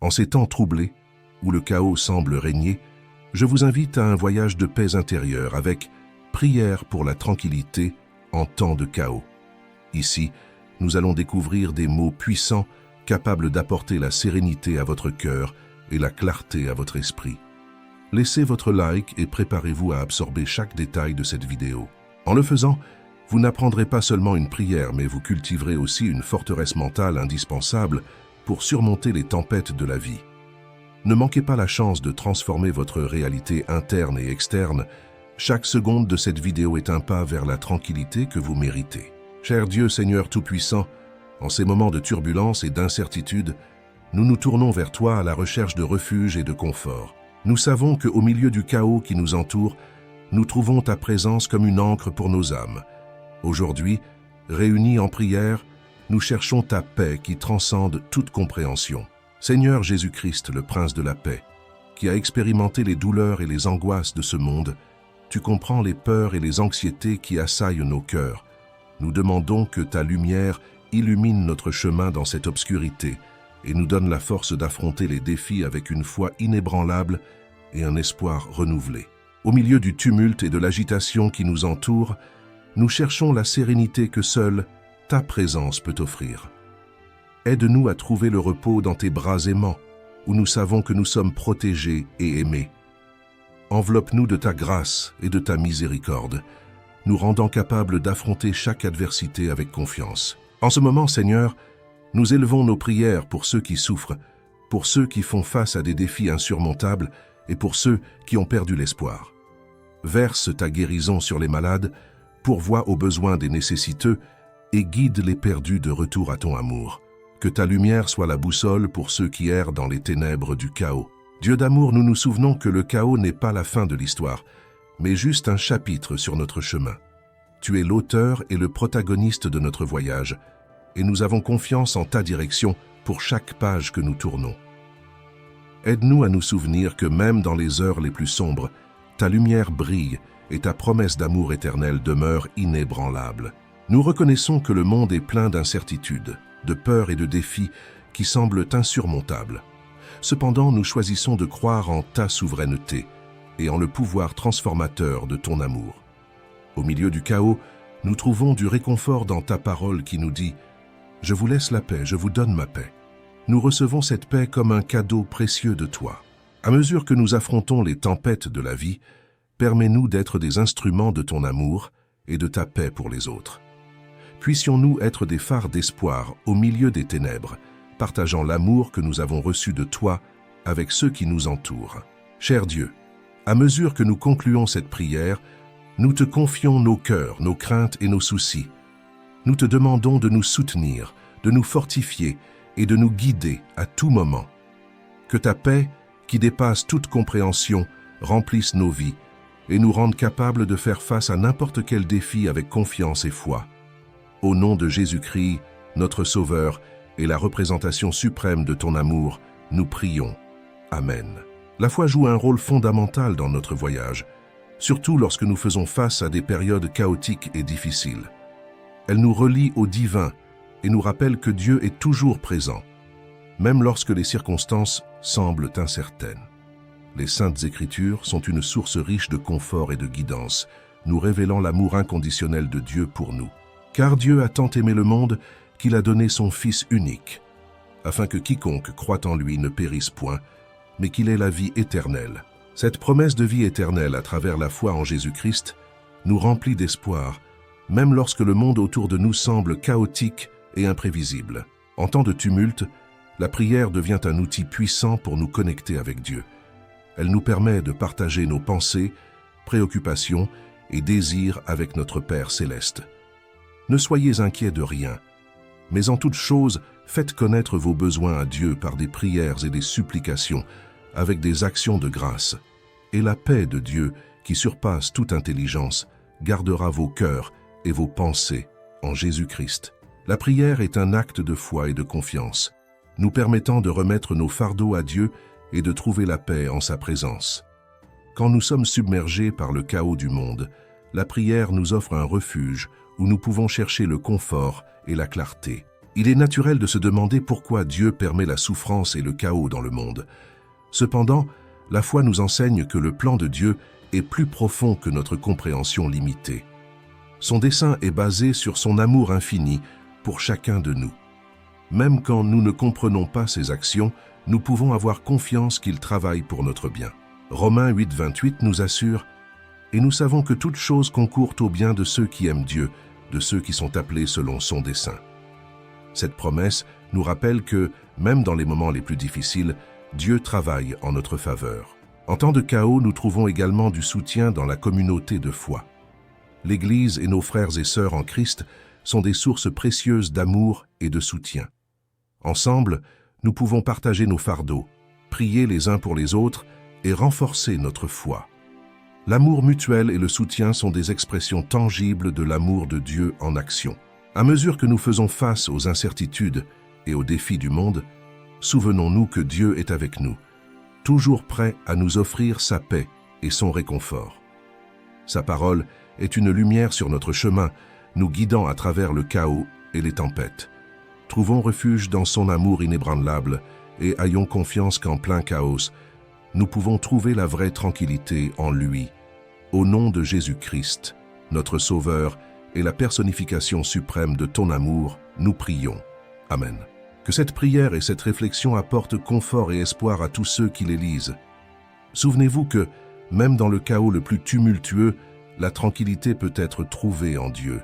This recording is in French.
En ces temps troublés, où le chaos semble régner, je vous invite à un voyage de paix intérieure avec prière pour la tranquillité en temps de chaos. Ici, nous allons découvrir des mots puissants capables d'apporter la sérénité à votre cœur et la clarté à votre esprit. Laissez votre like et préparez-vous à absorber chaque détail de cette vidéo. En le faisant, vous n'apprendrez pas seulement une prière, mais vous cultiverez aussi une forteresse mentale indispensable pour surmonter les tempêtes de la vie. Ne manquez pas la chance de transformer votre réalité interne et externe. Chaque seconde de cette vidéo est un pas vers la tranquillité que vous méritez. Cher Dieu, Seigneur Tout-Puissant, en ces moments de turbulence et d'incertitude, nous nous tournons vers toi à la recherche de refuge et de confort. Nous savons qu'au milieu du chaos qui nous entoure, nous trouvons ta présence comme une ancre pour nos âmes. Aujourd'hui, réunis en prière, nous cherchons ta paix qui transcende toute compréhension. Seigneur Jésus-Christ, le Prince de la paix, qui a expérimenté les douleurs et les angoisses de ce monde, tu comprends les peurs et les anxiétés qui assaillent nos cœurs. Nous demandons que ta lumière illumine notre chemin dans cette obscurité et nous donne la force d'affronter les défis avec une foi inébranlable et un espoir renouvelé. Au milieu du tumulte et de l'agitation qui nous entoure, nous cherchons la sérénité que seule ta présence peut offrir. Aide-nous à trouver le repos dans tes bras aimants, où nous savons que nous sommes protégés et aimés. Enveloppe-nous de ta grâce et de ta miséricorde, nous rendant capables d'affronter chaque adversité avec confiance. En ce moment, Seigneur, nous élevons nos prières pour ceux qui souffrent, pour ceux qui font face à des défis insurmontables et pour ceux qui ont perdu l'espoir. Verse ta guérison sur les malades, pourvois aux besoins des nécessiteux et guide les perdus de retour à ton amour. Que ta lumière soit la boussole pour ceux qui errent dans les ténèbres du chaos. Dieu d'amour, nous nous souvenons que le chaos n'est pas la fin de l'histoire, mais juste un chapitre sur notre chemin. Tu es l'auteur et le protagoniste de notre voyage, et nous avons confiance en ta direction pour chaque page que nous tournons. Aide-nous à nous souvenir que même dans les heures les plus sombres, ta lumière brille et ta promesse d'amour éternel demeure inébranlable. Nous reconnaissons que le monde est plein d'incertitudes, de peurs et de défis qui semblent insurmontables. Cependant, nous choisissons de croire en ta souveraineté et en le pouvoir transformateur de ton amour. Au milieu du chaos, nous trouvons du réconfort dans ta parole qui nous dit « Je vous laisse la paix, je vous donne ma paix ». Nous recevons cette paix comme un cadeau précieux de toi. À mesure que nous affrontons les tempêtes de la vie, permets-nous d'être des instruments de ton amour et de ta paix pour les autres. Puissions-nous être des phares d'espoir au milieu des ténèbres, partageant l'amour que nous avons reçu de toi avec ceux qui nous entourent. Cher Dieu, à mesure que nous concluons cette prière, nous te confions nos cœurs, nos craintes et nos soucis. Nous te demandons de nous soutenir, de nous fortifier et de nous guider à tout moment. Que ta paix, qui dépasse toute compréhension, remplisse nos vies et nous rende capables de faire face à n'importe quel défi avec confiance et foi. Au nom de Jésus-Christ, notre Sauveur et la représentation suprême de ton amour, nous prions. Amen. La foi joue un rôle fondamental dans notre voyage, surtout lorsque nous faisons face à des périodes chaotiques et difficiles. Elle nous relie au divin et nous rappelle que Dieu est toujours présent, même lorsque les circonstances semblent incertaines. Les Saintes Écritures sont une source riche de confort et de guidance, nous révélant l'amour inconditionnel de Dieu pour nous. Car Dieu a tant aimé le monde qu'il a donné son Fils unique, afin que quiconque croit en lui ne périsse point, mais qu'il ait la vie éternelle. Cette promesse de vie éternelle à travers la foi en Jésus-Christ nous remplit d'espoir, même lorsque le monde autour de nous semble chaotique et imprévisible. En temps de tumulte, la prière devient un outil puissant pour nous connecter avec Dieu. Elle nous permet de partager nos pensées, préoccupations et désirs avec notre Père céleste. Ne soyez inquiets de rien, mais en toute chose, faites connaître vos besoins à Dieu par des prières et des supplications, avec des actions de grâce. Et la paix de Dieu, qui surpasse toute intelligence, gardera vos cœurs et vos pensées en Jésus-Christ. La prière est un acte de foi et de confiance, nous permettant de remettre nos fardeaux à Dieu et de trouver la paix en sa présence. Quand nous sommes submergés par le chaos du monde, la prière nous offre un refuge où nous pouvons chercher le confort et la clarté. Il est naturel de se demander pourquoi Dieu permet la souffrance et le chaos dans le monde. Cependant, la foi nous enseigne que le plan de Dieu est plus profond que notre compréhension limitée. Son dessein est basé sur son amour infini pour chacun de nous. Même quand nous ne comprenons pas ses actions, nous pouvons avoir confiance qu'il travaille pour notre bien. Romains 8, 28 nous assure « Et nous savons que toutes choses concourent au bien de ceux qui aiment Dieu, de ceux qui sont appelés selon son dessein. » Cette promesse nous rappelle que, même dans les moments les plus difficiles, Dieu travaille en notre faveur. En temps de chaos, nous trouvons également du soutien dans la communauté de foi. L'Église et nos frères et sœurs en Christ sont des sources précieuses d'amour et de soutien. Ensemble, nous pouvons partager nos fardeaux, prier les uns pour les autres et renforcer notre foi. L'amour mutuel et le soutien sont des expressions tangibles de l'amour de Dieu en action. À mesure que nous faisons face aux incertitudes et aux défis du monde, souvenons-nous que Dieu est avec nous, toujours prêt à nous offrir sa paix et son réconfort. Sa parole est une lumière sur notre chemin, nous guidant à travers le chaos et les tempêtes. Trouvons refuge dans son amour inébranlable et ayons confiance qu'en plein chaos, nous pouvons trouver la vraie tranquillité en lui. Au nom de Jésus-Christ, notre Sauveur et la personnification suprême de ton amour, nous prions. Amen. Que cette prière et cette réflexion apportent confort et espoir à tous ceux qui les lisent. Souvenez-vous que, même dans le chaos le plus tumultueux, la tranquillité peut être trouvée en Dieu.